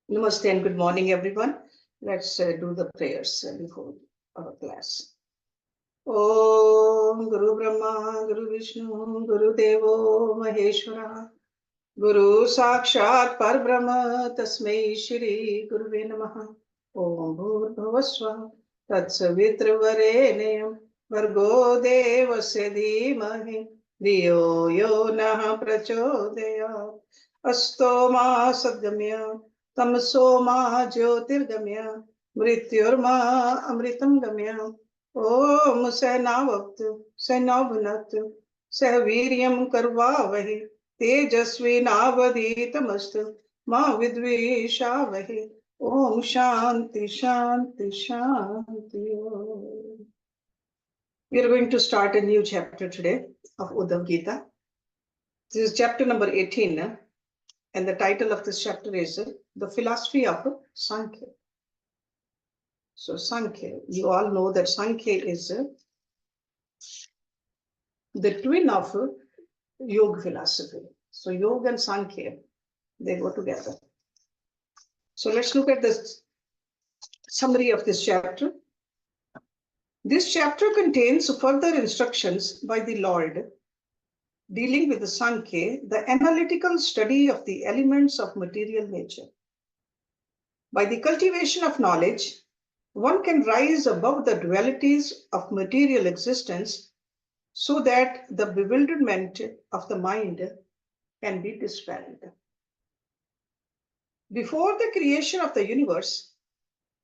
Namaste and good morning, everyone. Let's do the prayers before our class. Om Guru Brahma, Guru Vishnu, Guru Devo Maheshwara, Guru Sakshat Parbrahma, Tasmai Shri Guruve Namaha. Om Bhurbhavaswa, Tatsavitra Vareneyam, Vargo Devasya Dhimahi, Dhiyo Yo Nah Prachodayat, Asto Ma Sadgamya, Tamso Ma Jyotirgamya, Mrityurma Amritam Gamya, Om Sahnavaktu, Sahnavnatu, Sahviryam Karvavahi, तेजस्वी नावधीतमस्तु मां विद्विषावहे ओम शांति शांति शांति. We are going to start a new chapter today of Uddhava Gita. This is chapter number 18, and the title of this chapter is The Philosophy of Sankhya. So Sankhya, you all know that Sankhya is the twin of yoga philosophy. So yoga and Sankhya, they go together. So let's look at this summary of this chapter. This chapter contains further instructions by the Lord dealing with the Sankhya, the analytical study of the elements of material nature. By the cultivation of knowledge, one can rise above the dualities of material existence so that the bewilderment of the mind can be dispelled. Before the creation of the universe,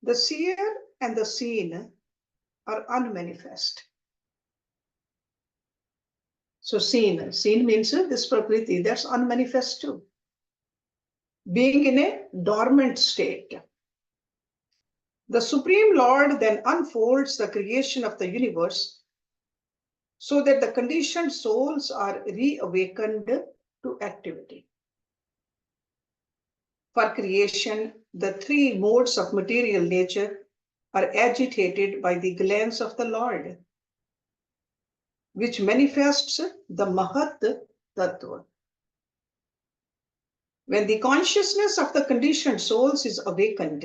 the seer and the seen are unmanifest. So seen means this prakriti, that's unmanifest too. Being in a dormant state. The Supreme Lord then unfolds the creation of the universe so that the conditioned souls are reawakened to activity. For creation, the three modes of material nature are agitated by the glance of the Lord, which manifests the Mahat Tattva. When the consciousness of the conditioned souls is awakened,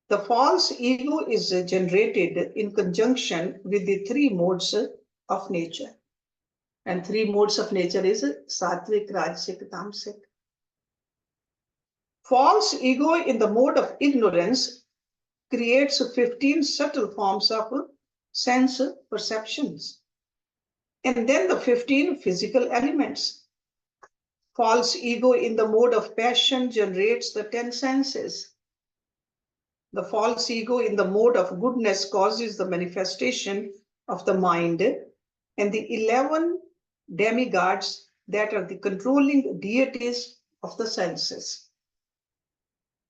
the false ego is generated in conjunction with the three modes of nature. And three modes of nature is Sattvic, Rajasic, Tamasic. False ego in the mode of ignorance creates 15 subtle forms of sense perceptions, and then the 15 physical elements. False ego in the mode of passion generates the 10 senses. The false ego in the mode of goodness causes the manifestation of the mind and the 11 demigods that are the controlling deities of the senses.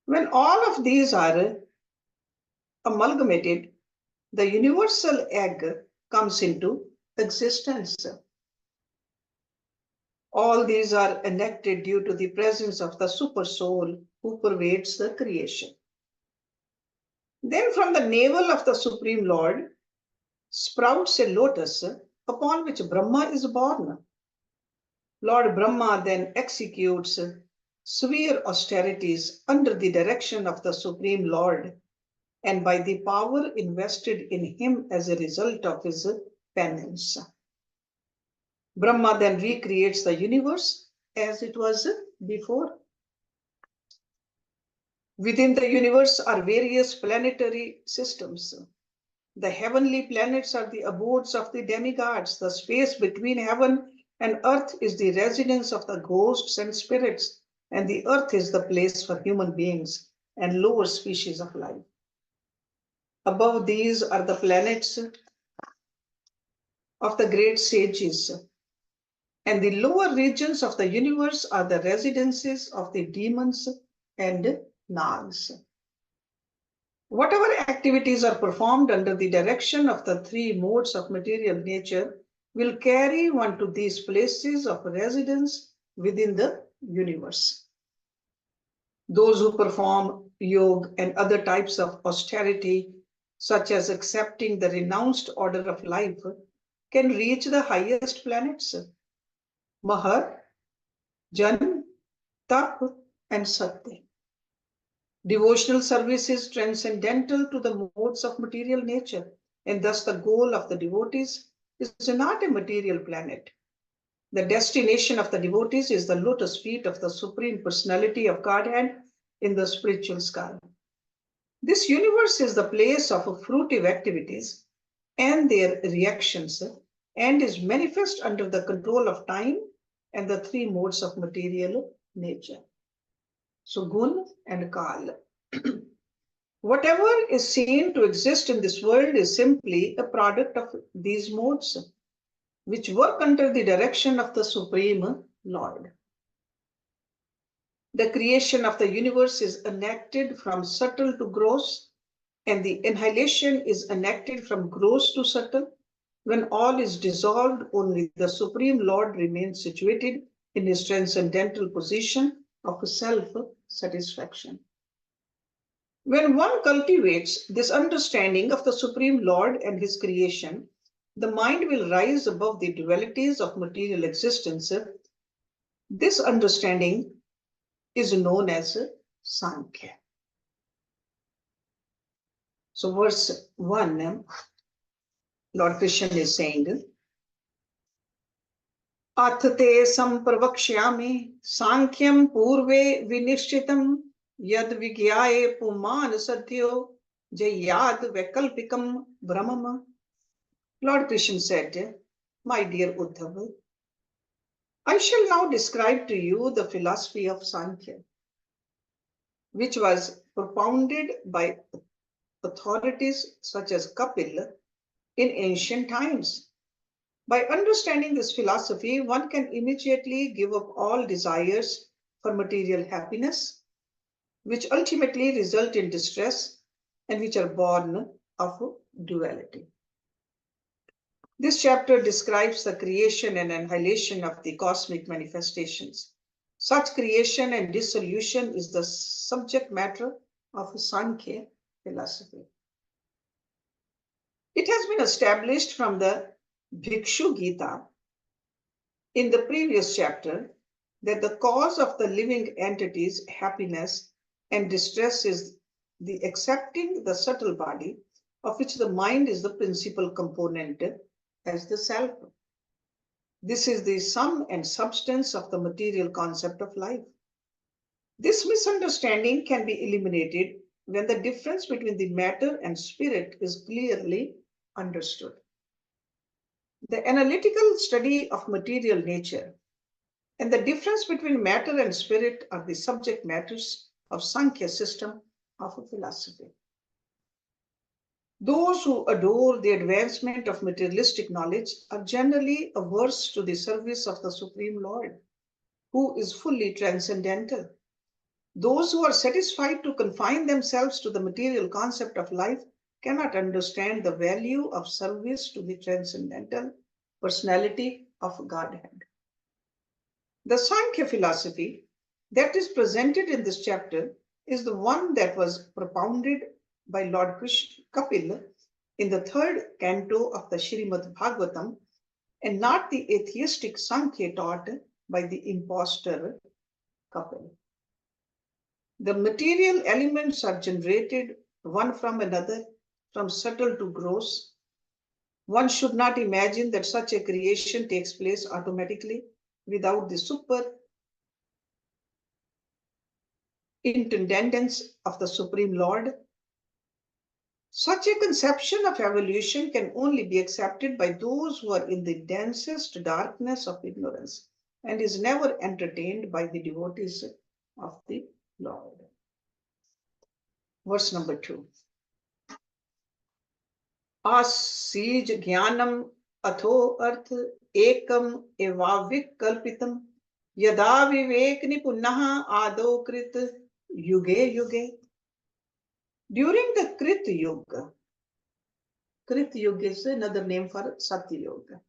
When all of these are amalgamated, the universal egg comes into existence. All these are enacted due to the presence of the super soul who pervades the creation. Then from the navel of the Supreme Lord sprouts a lotus upon which Brahma is born. Lord Brahma then executes severe austerities under the direction of the Supreme Lord and by the power invested in him as a result of his penance. Brahma then recreates the universe as it was before. Within the universe are various planetary systems. The heavenly planets are the abodes of the demigods. The space between heaven and earth is the residence of the ghosts and spirits, and the earth is the place for human beings and lower species of life. Above these are the planets of the great sages, and the lower regions of the universe are the residences of the demons and nags. Whatever activities are performed under the direction of the three modes of material nature will carry one to these places of residence within the universe. Those who perform yoga and other types of austerity, such as accepting the renounced order of life, can reach the highest planets, Mahar, Jan, Tap, and Satya. Devotional service is transcendental to the modes of material nature, and thus the goal of the devotees is not a material planet. The destination of the devotees is the lotus feet of the Supreme Personality of Godhead in the spiritual sky. This universe is the place of fruitive activities and their reactions, and is manifest under the control of time and the three modes of material nature. So, Gun and Kal. Whatever is seen to exist in this world is simply a product of these modes, which work under the direction of the Supreme Lord. The creation of the universe is enacted from subtle to gross, and the annihilation is enacted from gross to subtle. When all is dissolved, only the Supreme Lord remains situated in his transcendental position of self-satisfaction. When one cultivates this understanding of the Supreme Lord and his creation, the mind will rise above the dualities of material existence. This understanding is known as Sankhya. So verse 1, Lord Krishna is saying, Athate sampravakshami Sankyam purve vinishchitam yad vigyaye puman sadhyo jayad vekalpikam brahmam. Lord Krishna said, my dear Uddhava, I shall now describe to you the philosophy of Sankhya, which was propounded by authorities such as Kapil in ancient times. By understanding this philosophy, one can immediately give up all desires for material happiness, which ultimately result in distress and which are born of duality. This chapter describes the creation and annihilation of the cosmic manifestations. Such creation and dissolution is the subject matter of Sankhya philosophy. It has been established from the Bhikshu Gita in the previous chapter that the cause of the living entity's happiness and distress is the accepting the subtle body, of which the mind is the principal component, as the self. This is the sum and substance of the material concept of life. This misunderstanding can be eliminated when the difference between the matter and spirit is clearly understood. The analytical study of material nature and the difference between matter and spirit are the subject matters of Sankhya system of a philosophy. Those who adore the advancement of materialistic knowledge are generally averse to the service of the Supreme Lord, who is fully transcendental. Those who are satisfied to confine themselves to the material concept of life cannot understand the value of service to the transcendental personality of Godhead. The Sankhya philosophy that is presented in this chapter is the one that was propounded by Lord Kapil in the third canto of the Srimad Bhagavatam, and not the atheistic Sankhya taught by the impostor Kapil. The material elements are generated one from another, from subtle to gross. One should not imagine that such a creation takes place automatically without the superintendence of the Supreme Lord. Such a conception of evolution can only be accepted by those who are in the densest darkness of ignorance and is never entertained by the devotees of the Lord. Verse number 2. Asij jnanam atho arth ekam evavik kalpitam yada vivek nipunnaha adokrit yuge yuge. During the Krit Yuga is another name for Satya Yoga,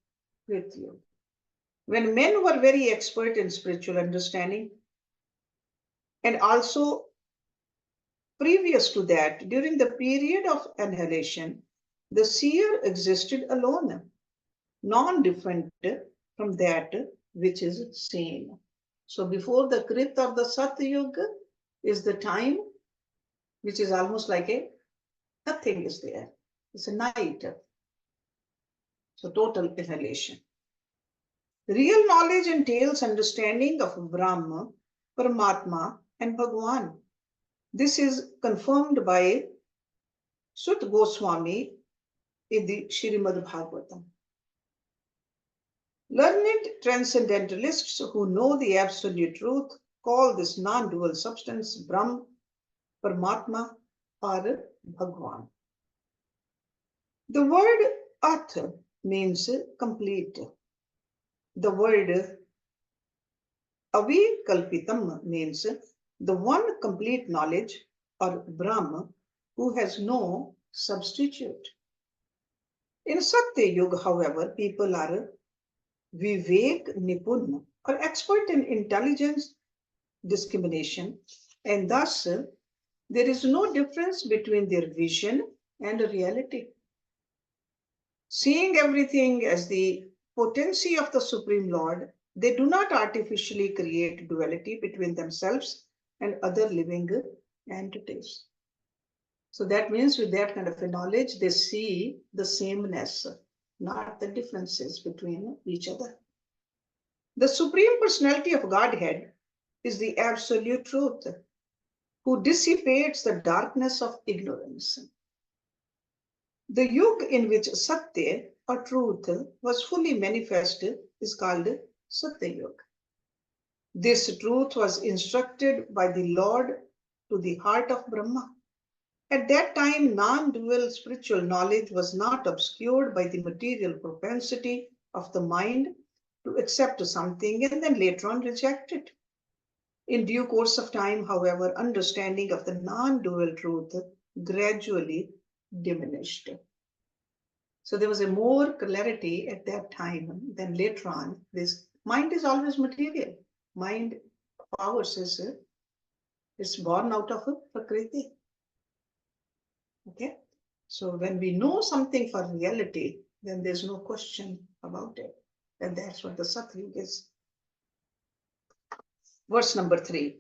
Krit Yuga, when men were very expert in spiritual understanding, and also previous to that, during the period of annihilation, the seer existed alone, non-different from that which is seen. So before the Krit or the Satya Yuga is the time which is almost like nothing is there. It's a night. So total annihilation. Real knowledge entails understanding of Brahma, Paramatma, and Bhagwan. This is confirmed by Sut Goswami in the Srimad Bhagavatam. Learned transcendentalists who know the absolute truth call this non-dual substance Brahm, Paramatma, or Bhagwan. The word Artha means complete. The word Avikalpitam means the one complete knowledge or Brahma who has no substitute. In Satya Yuga, however, people are Vivek Nipun or expert in intelligence discrimination, and thus there is no difference between their vision and reality. Seeing everything as the potency of the Supreme Lord, they do not artificially create duality between themselves and other living entities. So that means with that kind of a knowledge, they see the sameness, not the differences between each other. The Supreme Personality of Godhead is the absolute truth, who dissipates the darkness of ignorance. The yuga in which Satya or truth was fully manifested is called Satya Yuga. This truth was instructed by the Lord to the heart of Brahma. At that time, non-dual spiritual knowledge was not obscured by the material propensity of the mind to accept something and then later on reject it. In due course of time, however, understanding of the non-dual truth gradually diminished. So there was a more clarity at that time than later on. This mind is always material. Mind powers is it's born out of Prakriti. Okay, so when we know something for reality, then there's no question about it. And that's what the Satyug is. Verse number 3.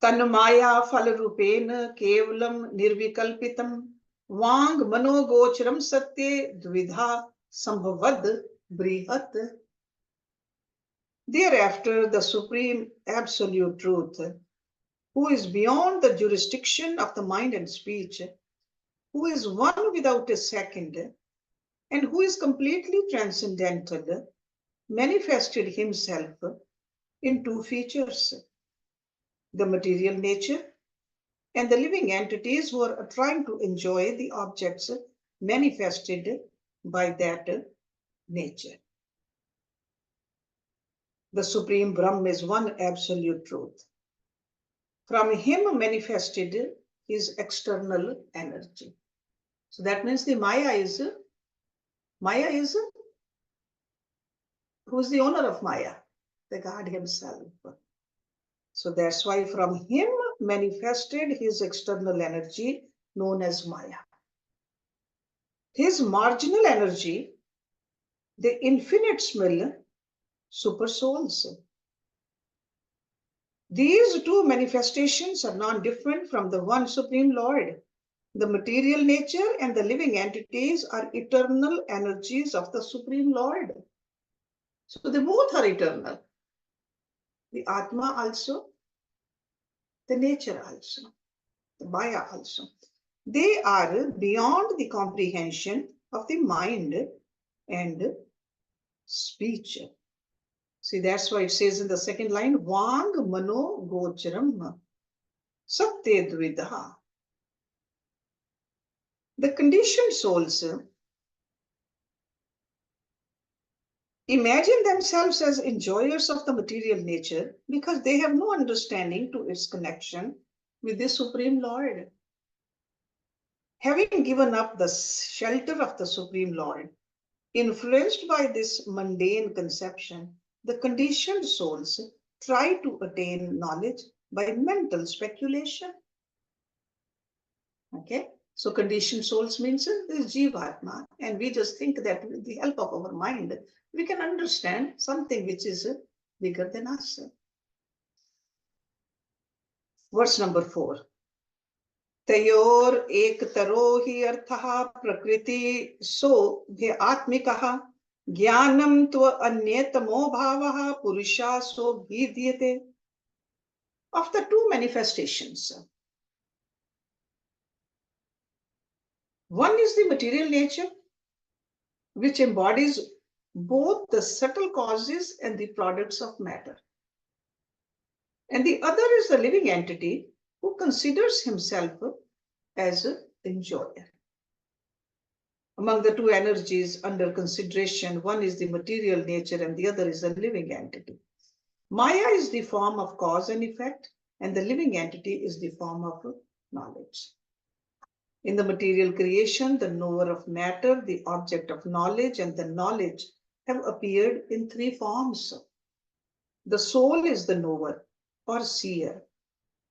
Tanmaya phalarupena kevalam nirvikalpitam vang manogocharam satye dvidha sambhavad brihat. Thereafter, the supreme absolute truth, who is beyond the jurisdiction of the mind and speech, who is one without a second, and who is completely transcendental, manifested himself in two features: the material nature and the living entities who are trying to enjoy the objects manifested by that nature. The Supreme Brahma is one absolute truth. From him manifested is external energy. So that means the Maya is who is the owner of Maya? The God himself. So that's why from him manifested his external energy known as Maya. His marginal energy, the infinite smell, super souls. These two manifestations are non-different from the one Supreme Lord. The material nature and the living entities are eternal energies of the Supreme Lord. So they both are eternal. The Atma also, the nature also, the Maya also. They are beyond the comprehension of the mind and speech. See, that's why it says in the second line, Vang Mano Gocharam Satya Dvidaha. The conditioned souls imagine themselves as enjoyers of the material nature because they have no understanding to its connection with the Supreme Lord. Having given up the shelter of the Supreme Lord, influenced by this mundane conception, the conditioned souls try to attain knowledge by mental speculation. Okay, so conditioned souls means this Jivatma, and we just think that with the help of our mind, we can understand something which is bigger than us. Verse number 4. तयोर एक तरो ही अर्थः प्रकृति सो भे आत्मिकः ज्ञानम त्व अन्यतमो भावः पुरुषा सो भिद्यते. Of the two manifestations, one is the material nature, which embodies both the subtle causes and the products of matter. And the other is the living entity who considers himself as an enjoyer. Among the two energies under consideration, one is the material nature and the other is the living entity. Maya is the form of cause and effect, and the living entity is the form of knowledge. In the material creation, the knower of matter, the object of knowledge, and the knowledge have appeared in three forms. The soul is the knower or seer,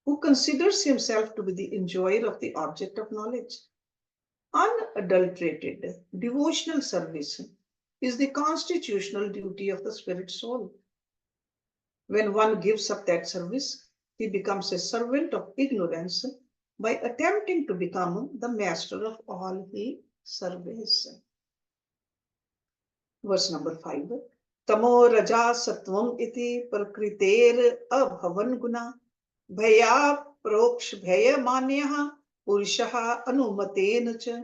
who considers himself to be the enjoyer of the object of knowledge. Unadulterated devotional service is the constitutional duty of the spirit soul. When one gives up that service, he becomes a servant of ignorance by attempting to become the master of all he serves. Verse number 5. Tamo raja sattvam iti prakriter abhavan guna bhaya proksh bhaya manyaha purushaha anumatena cha.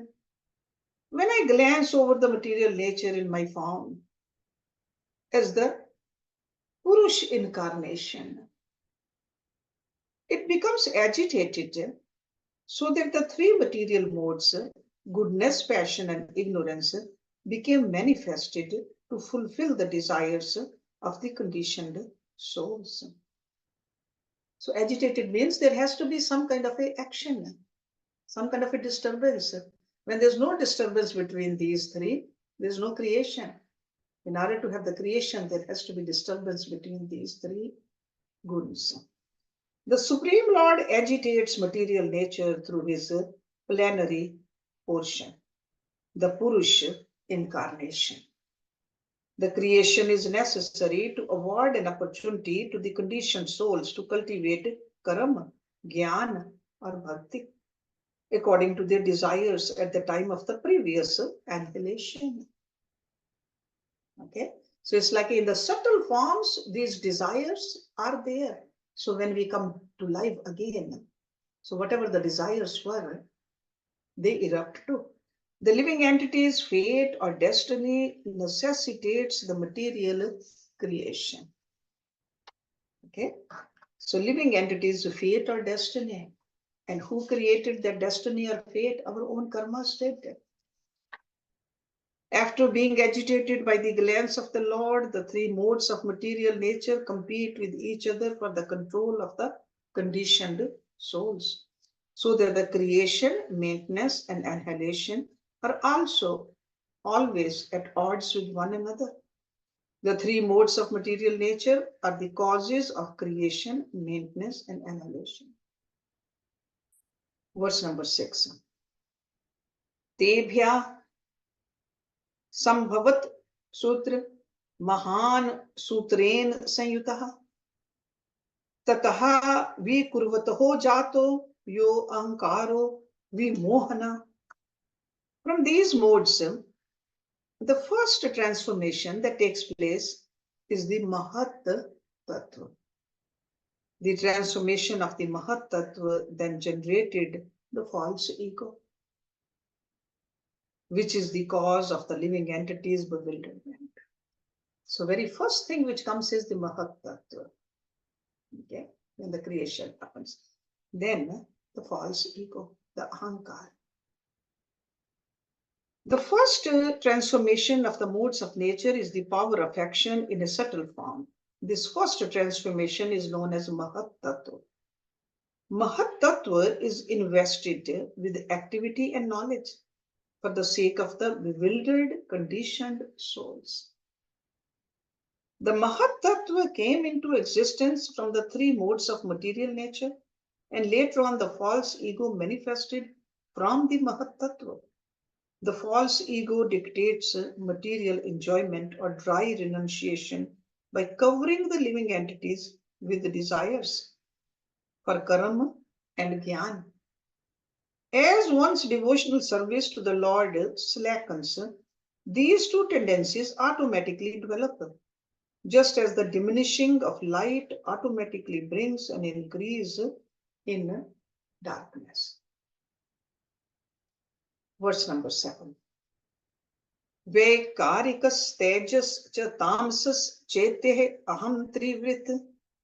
When I glance over the material nature in my form as the Purush incarnation, it becomes agitated so that the three material modes, goodness, passion, and ignorance, became manifested to fulfill the desires of the conditioned souls. So agitated means there has to be some kind of a action, some kind of a disturbance. When there's no disturbance between these three, there's no creation. In order to have the creation, there has to be disturbance between these three guns. The Supreme Lord agitates material nature through his plenary portion, the Purush incarnation. The creation is necessary to award an opportunity to the conditioned souls to cultivate karma, jnana, or bhakti, according to their desires at the time of the previous annihilation. Okay, so it's like in the subtle forms, these desires are there. So when we come to life again, so whatever the desires were, they erupt too. The living entity's fate or destiny necessitates the material creation. Okay, so living entities' fate or destiny. And who created that destiny or fate? Our own karmas did. After being agitated by the glance of the Lord, the three modes of material nature compete with each other for the control of the conditioned souls, so that the creation, maintenance, and annihilation are also always at odds with one another. The three modes of material nature are the causes of creation, maintenance, and annihilation. Verse number 6. Tebhya संभवत सूत्र महान सूत्रेण संयुतः ततः विकुर्वतो जातो यो अहंकारो विमोहना. From these modes, the first transformation that takes place is the Mahat Tattva. The transformation of the Mahat Tattva then generated the false ego, which is the cause of the living entity's bewilderment. So very first thing which comes is the Mahat Tattva. Okay, when the creation happens. Then the false ego, the ahankar. The first transformation of the modes of nature is the power of action in a subtle form. This first transformation is known as Mahat Tattva. Mahat Tattva is invested with activity and knowledge for the sake of the bewildered, conditioned souls. The Mahat Tattva came into existence from the three modes of material nature, and later on the false ego manifested from the Mahat Tattva. The false ego dictates material enjoyment or dry renunciation by covering the living entities with the desires for karma and jnana. As one's devotional service to the Lord slackens, these two tendencies automatically develop, just as the diminishing of light automatically brings an increase in darkness. Verse number 7. Vaikarikas tejas cha tamsas cheteh aham trivrit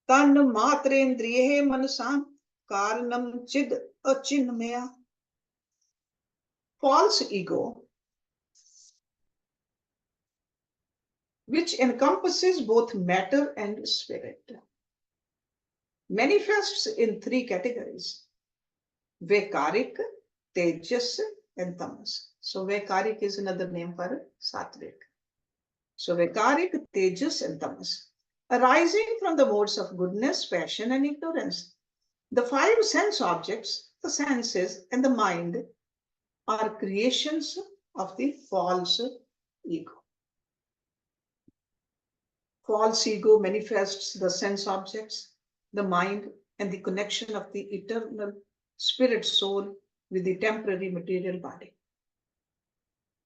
tan matrendriye manasam karanam chid achinmaya. False ego, which encompasses both matter and spirit, manifests in three categories: Vaikarik, Tejas, and Tamas. So Vaikarik is another name for Satvik. So Vaikarik, Tejas, and Tamas, arising from the modes of goodness, passion, and ignorance. The five sense objects, the senses, and the mind are creations of the false ego. False ego manifests the sense objects, the mind, and the connection of the eternal spirit soul with the temporary material body.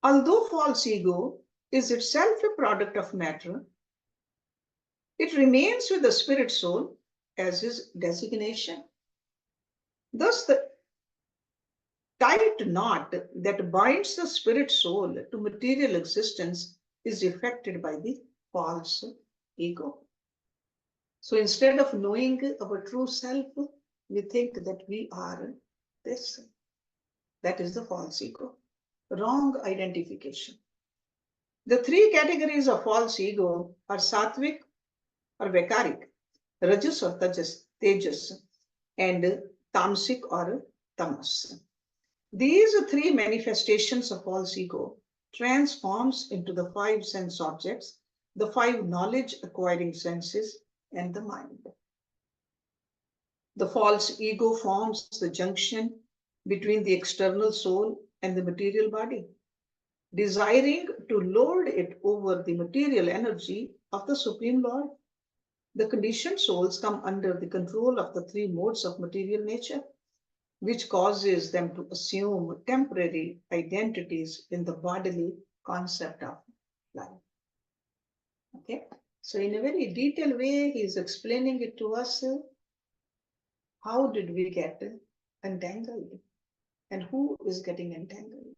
Although false ego is itself a product of matter, it remains with the spirit soul as his designation. Thus, the tight knot that binds the spirit soul to material existence is affected by the false ego. So instead of knowing our true self, we think that we are this. That is the false ego. Wrong identification. The three categories of false ego are sattvic or vaikarik, rajas or tejas, and tamasic or tamas. These three manifestations of false ego transforms into the five sense objects, the five knowledge acquiring senses, and the mind. The false ego forms the junction between the external soul and the material body, desiring to lord it over the material energy of the Supreme Lord. The conditioned souls come under the control of the three modes of material nature, which causes them to assume temporary identities in the bodily concept of life. Okay, so in a very detailed way, he is explaining it to us. How did we get entangled? And who is getting entangled?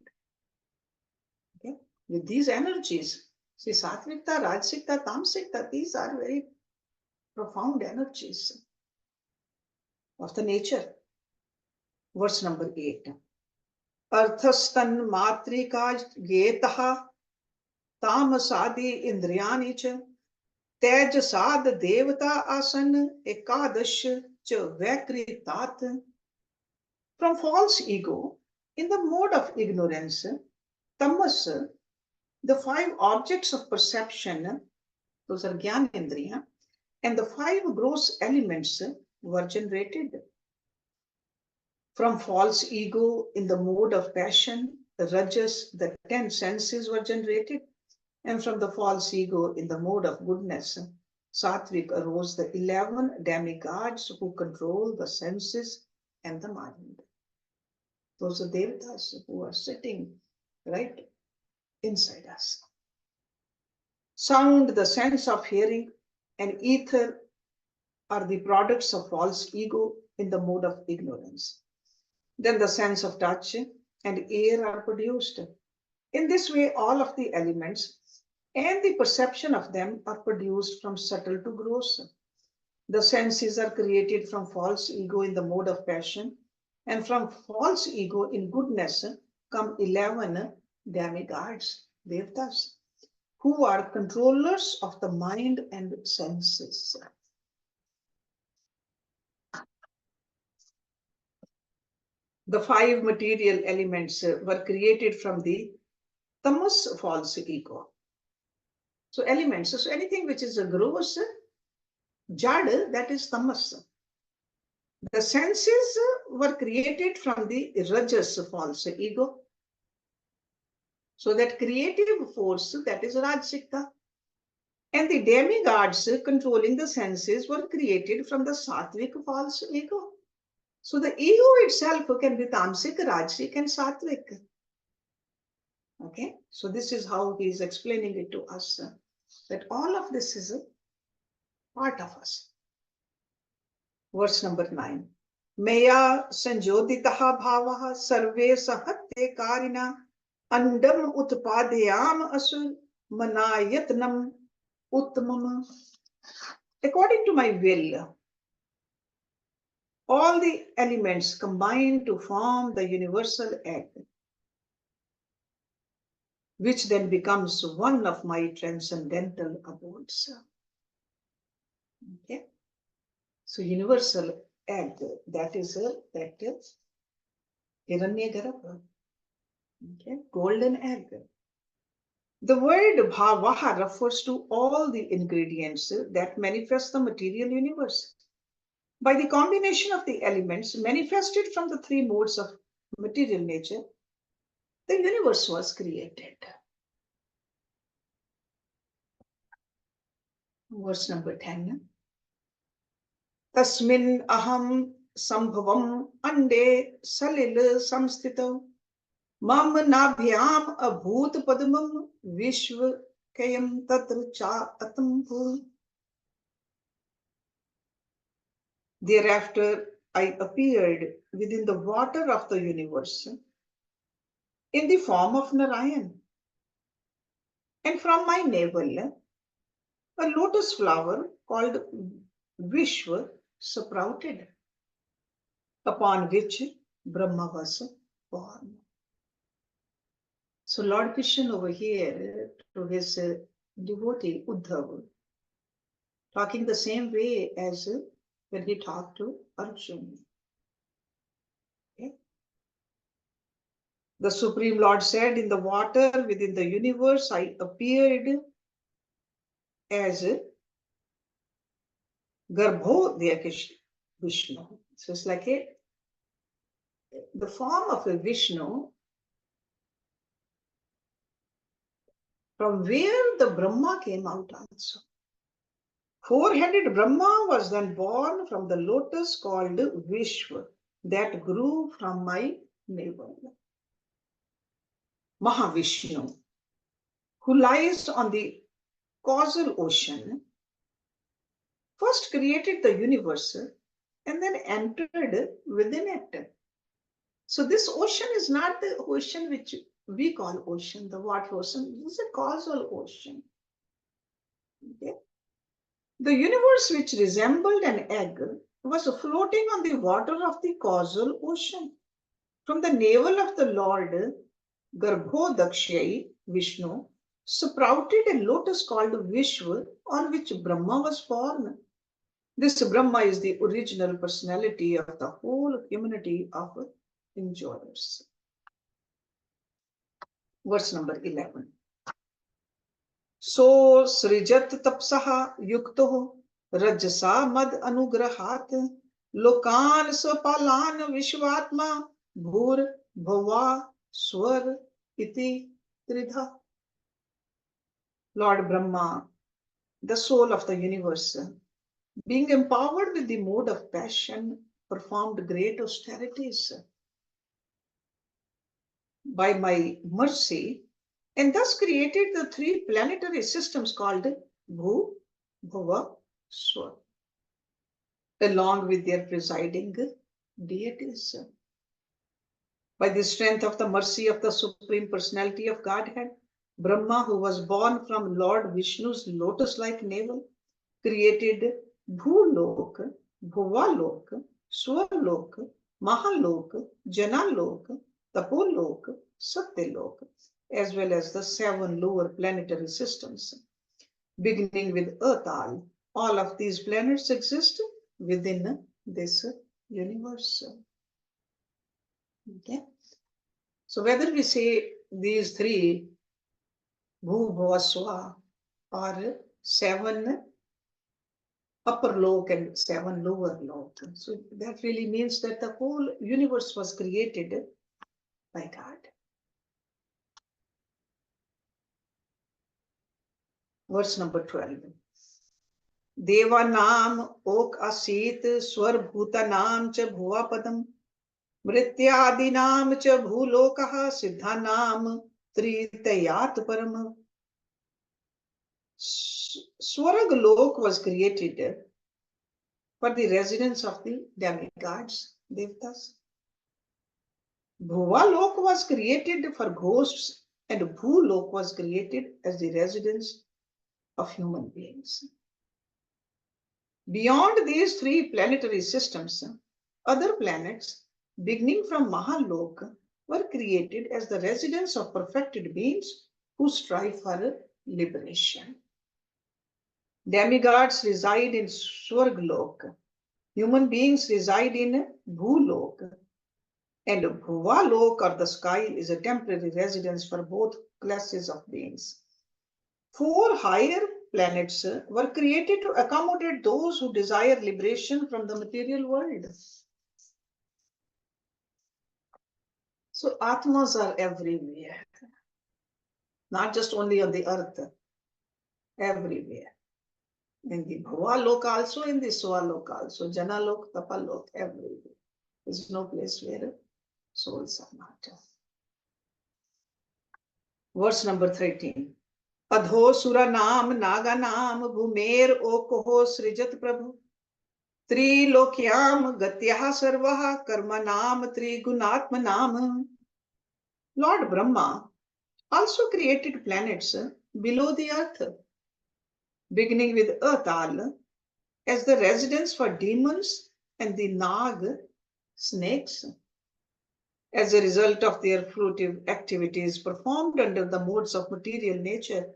Okay, with these energies. See, Satvikta, Rajsikta, Tamsikta, these are very profound energies of the nature. Verse number 8. Arthastan matrika getaha tamasadi indriyani cha tejasad devata asan ekadash cha vakritat. From false ego, in the mode of ignorance, tamas, the five objects of perception, those are Gyanendriya, and the five gross elements were generated. From false ego, in the mode of passion, the rajas, the 10 senses were generated, and from the false ego, in the mode of goodness, Satvik, arose the 11 demigods who control the senses and the mind. Those are devatas who are sitting right inside us. Sound, the sense of hearing, and ether are the products of false ego in the mode of ignorance. Then the sense of touch and air are produced. In this way, all of the elements and the perception of them are produced from subtle to gross. The senses are created from false ego in the mode of passion, and from false ego in goodness come 11 demigods, devatas, who are controllers of the mind and senses. The five material elements were created from the tamas false ego. So elements, so anything which is a gross, jad, that is tamas. The senses were created from the rajas false ego. So that creative force, that is Rajsikta. And the demigods controlling the senses were created from the Sattvic false ego. So the ego itself can be tamasic, rajasic, and sattvic. Okay, so this is how he is explaining it to us, that all of this is a part of us. Verse number 9. Maya sanjoditaha bhavaha sarve sahatye karina andam utpadayam asur manayatnam uttamam. According to my will, all the elements combine to form the universal egg, which then becomes one of my transcendental abodes. Okay, so universal egg, that is Hiranyagarbha, okay, golden egg. The word bhavaha refers to all the ingredients that manifest the material universe. By the combination of the elements manifested from the three modes of material nature, the universe was created. Verse number 10. Tasmin aham sambhavam ande salil samstito mam nabhyam abhut padmam vishva kayam tatra cha atam bhu. Thereafter, I appeared within the water of the universe in the form of Narayan. And from my navel, a lotus flower called Vishwa sprouted, upon which Brahma was born. So Lord Krishna over here to his devotee Uddhava, talking the same way as when he talked to Arjuna. Okay? The Supreme Lord said, in the water within the universe, I appeared as Garbhodaya Vishnu. So it's like the form of a Vishnu from where the Brahma came out also. Four-headed Brahma was then born from the lotus called Vishwa that grew from my navel. Mahavishnu, who lies on the causal ocean, first created the universe and then entered within it. So this ocean is not the ocean which we call ocean, the water ocean. This is a causal ocean. Okay? The universe, which resembled an egg, was floating on the water of the causal ocean. From the navel of the Lord, Garbhodakshai Vishnu, sprouted a lotus called Vishwa, on which Brahma was born. This Brahma is the original personality of the whole community of enjoyers. Verse number 11. So srijat tapsaha yukto rajasa mad anugrahat lokan sapalan vishvatma bhur bhava swar iti tridha. Lord Brahma, the soul of the universe, being empowered with the mode of passion, performed great austerities. By my mercy, and thus created the three planetary systems called Bhu, Bhuva, Swa, along with their presiding deities. By the strength of the mercy of the Supreme Personality of Godhead, Brahma, who was born from Lord Vishnu's lotus-like navel, created Bhulok, Bhuvalok, Swalok, Mahalok, Janalok, Tapolok, Satyalok, as well as the 7 lower planetary systems. Beginning with Earthal, all of these planets exist within this universe. Okay? So whether we say these 3, Bhu, Bhuva, Swa, or 7 upper lok and 7 lower lok. So that really means that the whole universe was created by God. Verse number 12. Devanam ok asit swarbhutanam cha bhuvapadam mrityadinam cha bhulokaha siddhanam tritayat param. Swargalok was created for the residence of the demigods, devtas. Bhuvalok was created for ghosts, and Bhulok was created as the residence of human beings. Beyond these three planetary systems, other planets, beginning from Mahalok, were created as the residence of perfected beings who strive for liberation. Demigods reside in Swarglok. Human beings reside in Bhulok. And Bhuvalok, or the sky, is a temporary residence for both classes of beings. 4 higher planets were created to accommodate those who desire liberation from the material world. So Atmas are everywhere, not just only on the earth, everywhere. In the Bhuvalok also, in the Svalok also, Janalok, Tapalok, everywhere. There's no place where souls are not. Verse number 13. Adho sura naam naga naam bhumer okoho srijat prabhu trilokyam gatyah sarvaha karma naam trigunatma naam. Lord Brahma also created planets below the earth, beginning with Atal as the residence for demons and the Nag, snakes. As a result of their fruitive activities performed under the modes of material nature,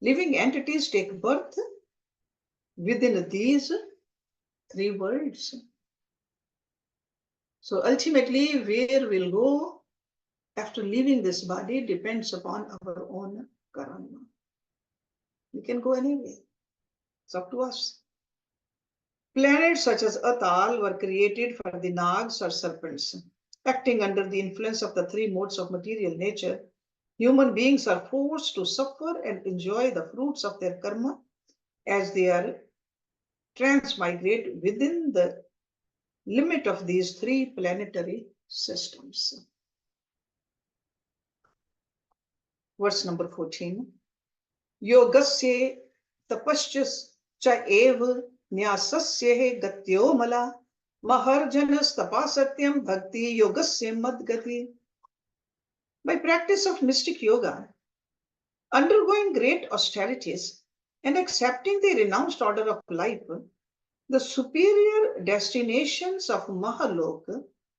living entities take birth within these 3 worlds. So ultimately, where we'll go after leaving this body depends upon our own karma. We can go anywhere. It's up to us. Planets such as Atal were created for the Nags or serpents. Acting under the influence of the 3 modes of material nature, human beings are forced to suffer and enjoy the fruits of their karma as they are transmigrate within the limit of these 3 planetary systems. Verse number 14. Yogasya tapaschas cha eva nyasasya gatyo mala maharjanas tapasatyam bhakti yogasya madgati. By practice of mystic yoga, undergoing great austerities and accepting the renounced order of life, the superior destinations of Mahalok,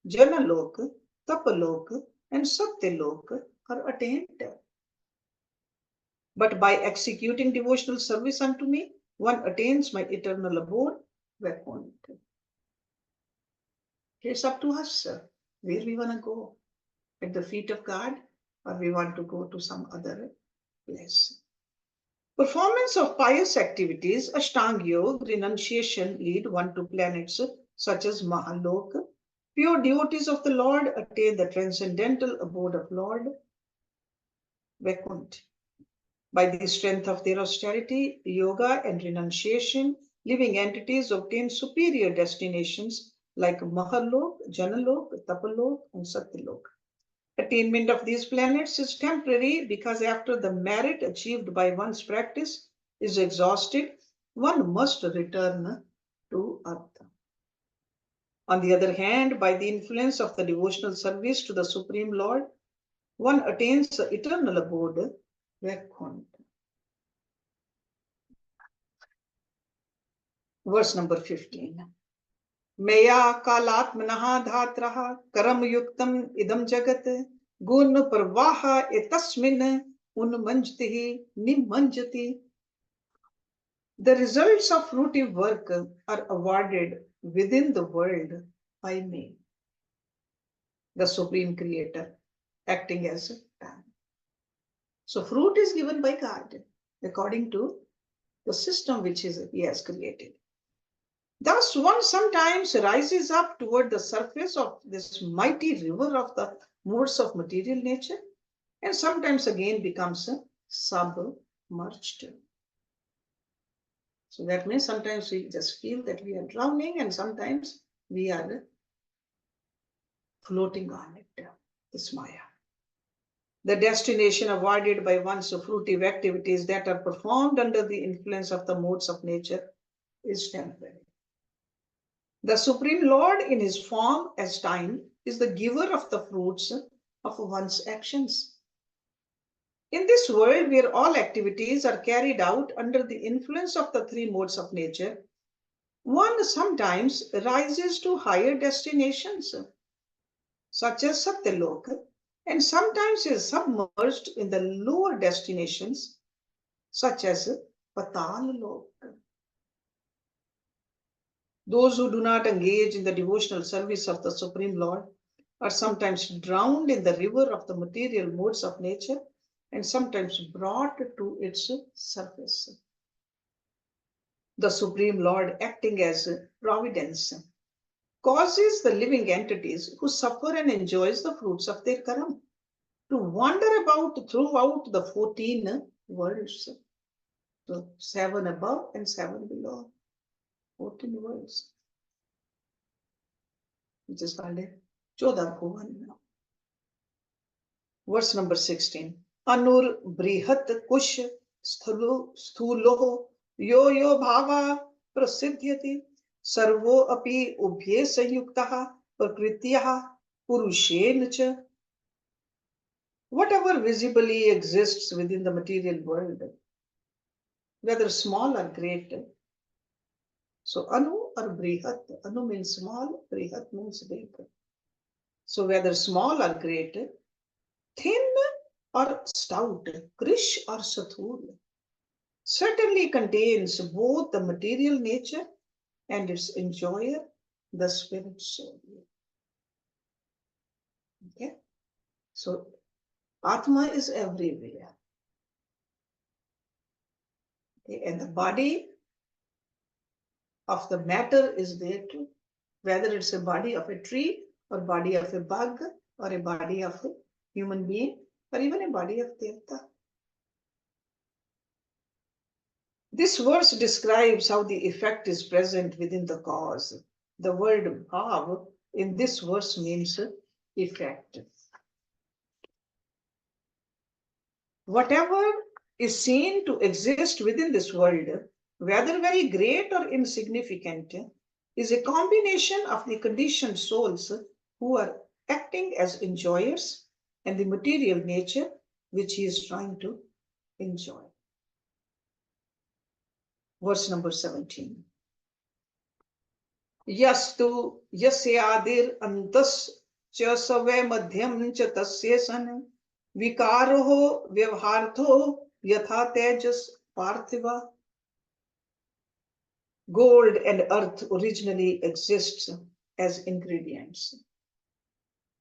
Janalok, Tapalok, and Satyalok are attained. But by executing devotional service unto me, one attains my eternal abode, Vaikuntha. It's up to us, sir, where we want to go. At the feet of God, or we want to go to some other place. Performance of pious activities, Ashtanga Yoga, renunciation lead one to planets such as Mahalok. Pure devotees of the Lord attain the transcendental abode of Lord, Vaikuntha. By the strength of their austerity, yoga, and renunciation, living entities obtain superior destinations like Mahalok, Janalok, Tapalok, and Satyalok. Attainment of these planets is temporary because after the merit achieved by one's practice is exhausted, one must return to earth. On the other hand, by the influence of the devotional service to the Supreme Lord, one attains the eternal abode, Vaikuntha. Verse number 15. Maya kalatmanaha dhatraha karam yuktam idam jagat gun parvaha etasmin unmanjtihi nimanjati. The results of fruitive work are awarded within the world by me, the Supreme Creator, acting as a time. So fruit is given by God according to the system which He has created. Thus, one sometimes rises up toward the surface of this mighty river of the modes of material nature, and sometimes again becomes submerged. So that means sometimes we just feel that we are drowning and sometimes we are floating on it, this Maya. The destination avoided by one's fruitive activities that are performed under the influence of the modes of nature is temporary. The Supreme Lord, in his form as time, is the giver of the fruits of one's actions. In this world where all activities are carried out under the influence of the three modes of nature, one sometimes rises to higher destinations, such as Satyaloka, and sometimes is submerged in the lower destinations, such as Patalaloka. Those who do not engage in the devotional service of the Supreme Lord are sometimes drowned in the river of the material modes of nature and sometimes brought to its surface. The Supreme Lord, acting as providence, causes the living entities who suffer and enjoys the fruits of their karma to wander about throughout the 14 worlds. So 7 above and 7 below. 14 worlds. Which is called 14 bhuvan now. Verse number 16. Anur brihat kush sthulo yo yo bhava prasiddhyati sarvo api ubhye sanyuktaha prakrityaha purushen cha. Whatever visibly exists within the material world, whether small or great. So anu or brihat. Anu means small, brihat means big. So whether small or great, thin or stout, krish or sathur, certainly contains both the material nature and its enjoyer, the spirit soul. Okay? So Atma is everywhere. Okay? And the body of the matter is there too. Whether it's a body of a tree or body of a bug or a body of a human being or even a body of Devta. This verse describes how the effect is present within the cause. The word bhav in this verse means effect. Whatever is seen to exist within this world, whether very great or insignificant, is a combination of the conditioned souls who are acting as enjoyers and the material nature which he is trying to enjoy. Verse number 17. Yastu yasyadir antas cha save madhyam cha tasya san vikaro vyavhartho yatha tejas parthiva. Gold and earth originally exists as ingredients.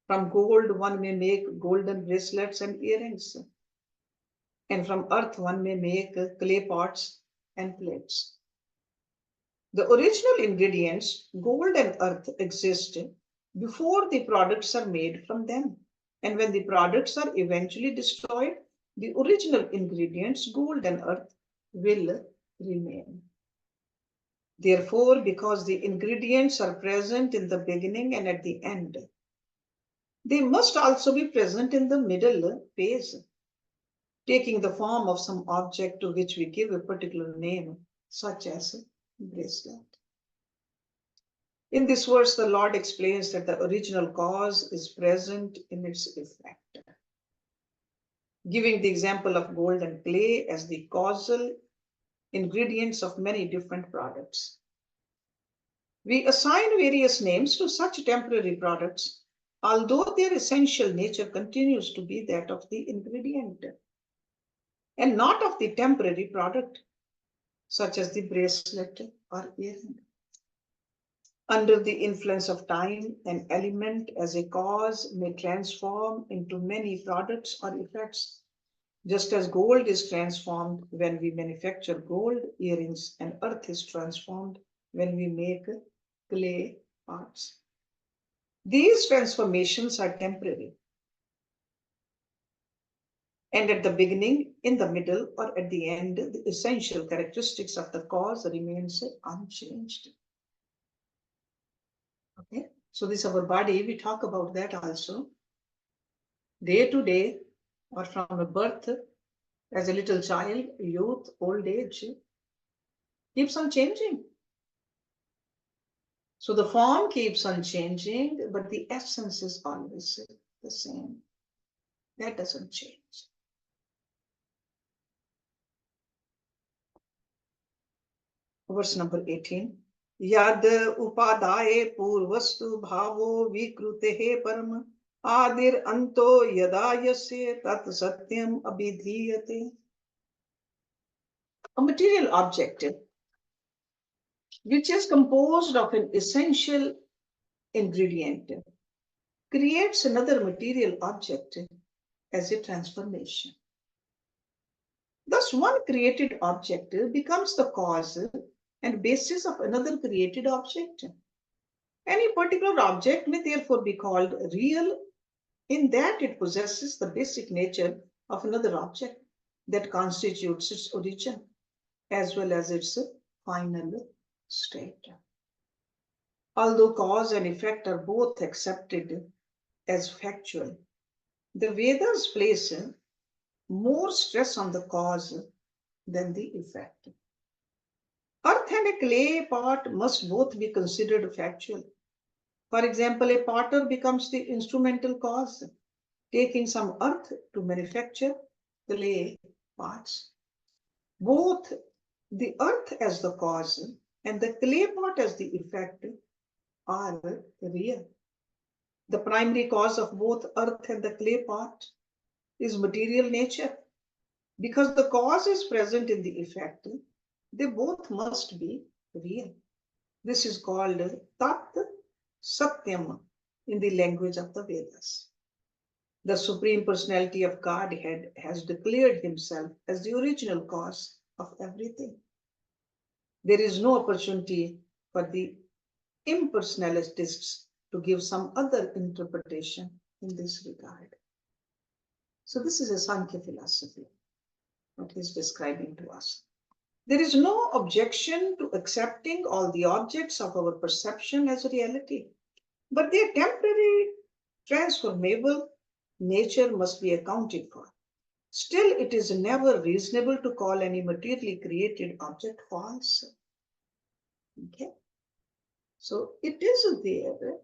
From gold one may make golden bracelets and earrings, and from earth one may make clay pots and plates. The original ingredients, gold and earth, exist before the products are made from them. And when the products are eventually destroyed, the original ingredients, gold and earth, will remain. Therefore, because the ingredients are present in the beginning and at the end, they must also be present in the middle phase, taking the form of some object to which we give a particular name, such as bracelet. In this verse, the Lord explains that the original cause is present in its effect, giving the example of gold and clay as the causal ingredients of many different products. We assign various names to such temporary products, although their essential nature continues to be that of the ingredient and not of the temporary product, such as the bracelet or earring. Under the influence of time, an element as a cause may transform into many products or effects, just as gold is transformed when we manufacture gold earrings and earth is transformed when we make clay pots. These transformations are temporary. And at the beginning, in the middle, or at the end, the essential characteristics of the cause remains unchanged. Okay, so this our body, we talk about that also. Day to day, or from a birth, as a little child, youth, old age, keeps on changing. So the form keeps on changing, but the essence is always the same. That doesn't change. Verse number 18. Yad upadaye purvastu bhavo vikrutehe param adir anto yadayasya tat satyam abhidhiyate. A material object which is composed of an essential ingredient creates another material object as a transformation. Thus, one created object becomes the cause and basis of another created object. Any particular object may therefore be called real in that it possesses the basic nature of another object that constitutes its origin as well as its final state. Although cause and effect are both accepted as factual, the Vedas place more stress on the cause than the effect. Earth and a clay pot must both be considered factual. For example, a potter becomes the instrumental cause, taking some earth to manufacture clay pots. Both the earth as the cause and the clay pot as the effect are real. The primary cause of both earth and the clay pot is material nature. Because the cause is present in the effect, they both must be real. This is called Tat Satyam in the language of the Vedas. The Supreme Personality of Godhead has declared himself as the original cause of everything. There is no opportunity for the impersonalists to give some other interpretation in this regard. So this is a Sankhya philosophy, what he's describing to us. There is no objection to accepting all the objects of our perception as reality, but their temporary, transformable nature must be accounted for. Still, it is never reasonable to call any materially created object false. Okay? So it is there.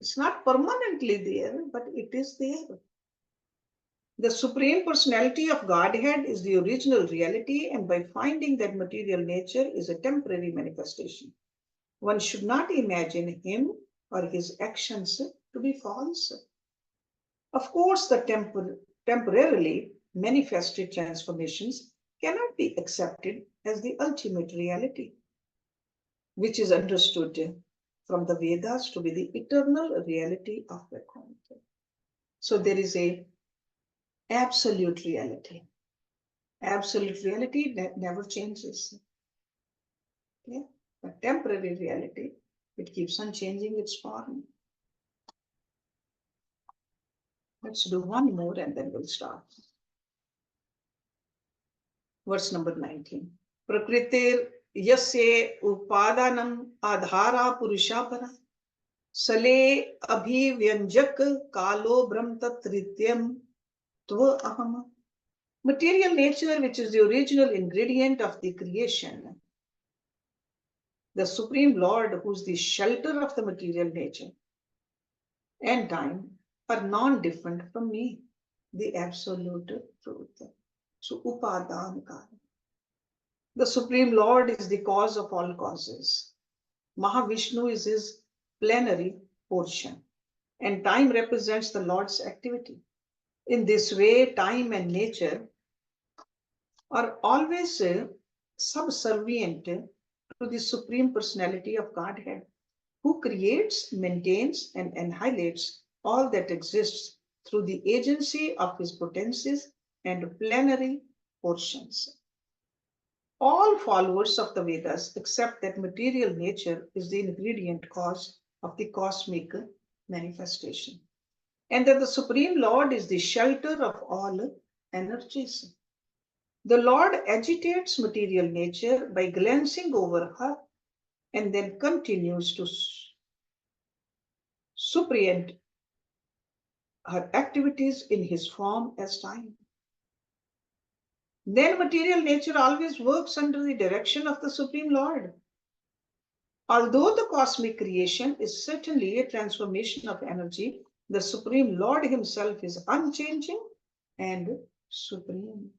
It's not permanently there, but it is there. The Supreme Personality of Godhead is the original reality, and by finding that material nature is a temporary manifestation, one should not imagine him or his actions to be false. Of course, the temporarily manifested transformations cannot be accepted as the ultimate reality, which is understood from the Vedas to be the eternal reality of Vaikuntha. So there is a absolute reality. Absolute reality never changes. Okay? But temporary reality, it keeps on changing its form. Let's do one more and then we'll start. Verse number 19. Prakritir yasye upadanam adhara purushapara sale abhivyanjak kalo brahm tatrityam tva aham. Material nature, which is the original ingredient of the creation, the Supreme Lord, who is the shelter of the material nature and time, are non-different from me, the absolute truth. So, upadan kara. The Supreme Lord is the cause of all causes. Mahavishnu is his plenary portion, and time represents the Lord's activity. In this way, time and nature are always subservient to the Supreme Personality of Godhead, who creates, maintains, and annihilates all that exists through the agency of his potencies and plenary portions. All followers of the Vedas accept that material nature is the ingredient cause of the cosmic manifestation, and that the Supreme Lord is the shelter of all energies. The Lord agitates material nature by glancing over her and then continues to superintend her activities in his form as time. Then material nature always works under the direction of the Supreme Lord. Although the cosmic creation is certainly a transformation of energy, the Supreme Lord himself is unchanging and supreme.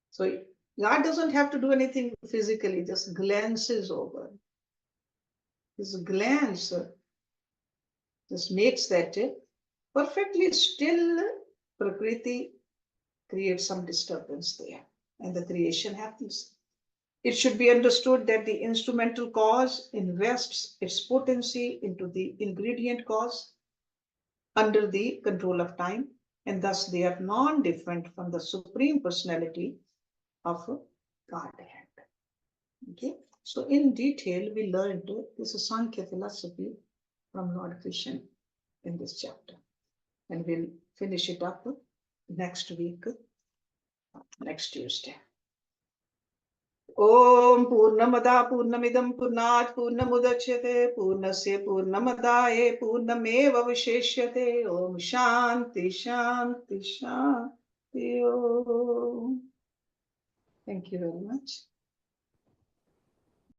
So God doesn't have to do anything physically, just glances over. His glance just makes that perfectly still Prakriti creates some disturbance there, and the creation happens. It should be understood that the instrumental cause invests its potency into the ingredient cause under the control of time, and thus they are non-different from the Supreme Personality of Godhead. Okay, so in detail, we learned this is Sankhya philosophy from Lord Krishna in this chapter, and we'll finish it up next week, next Tuesday. Om Purnamada Purnamidam Purnat Purnamudachyate Purnasya Purnamadaye Purnameva Viseshyate Om Shanti Shanti Shanti Om. Thank you very much.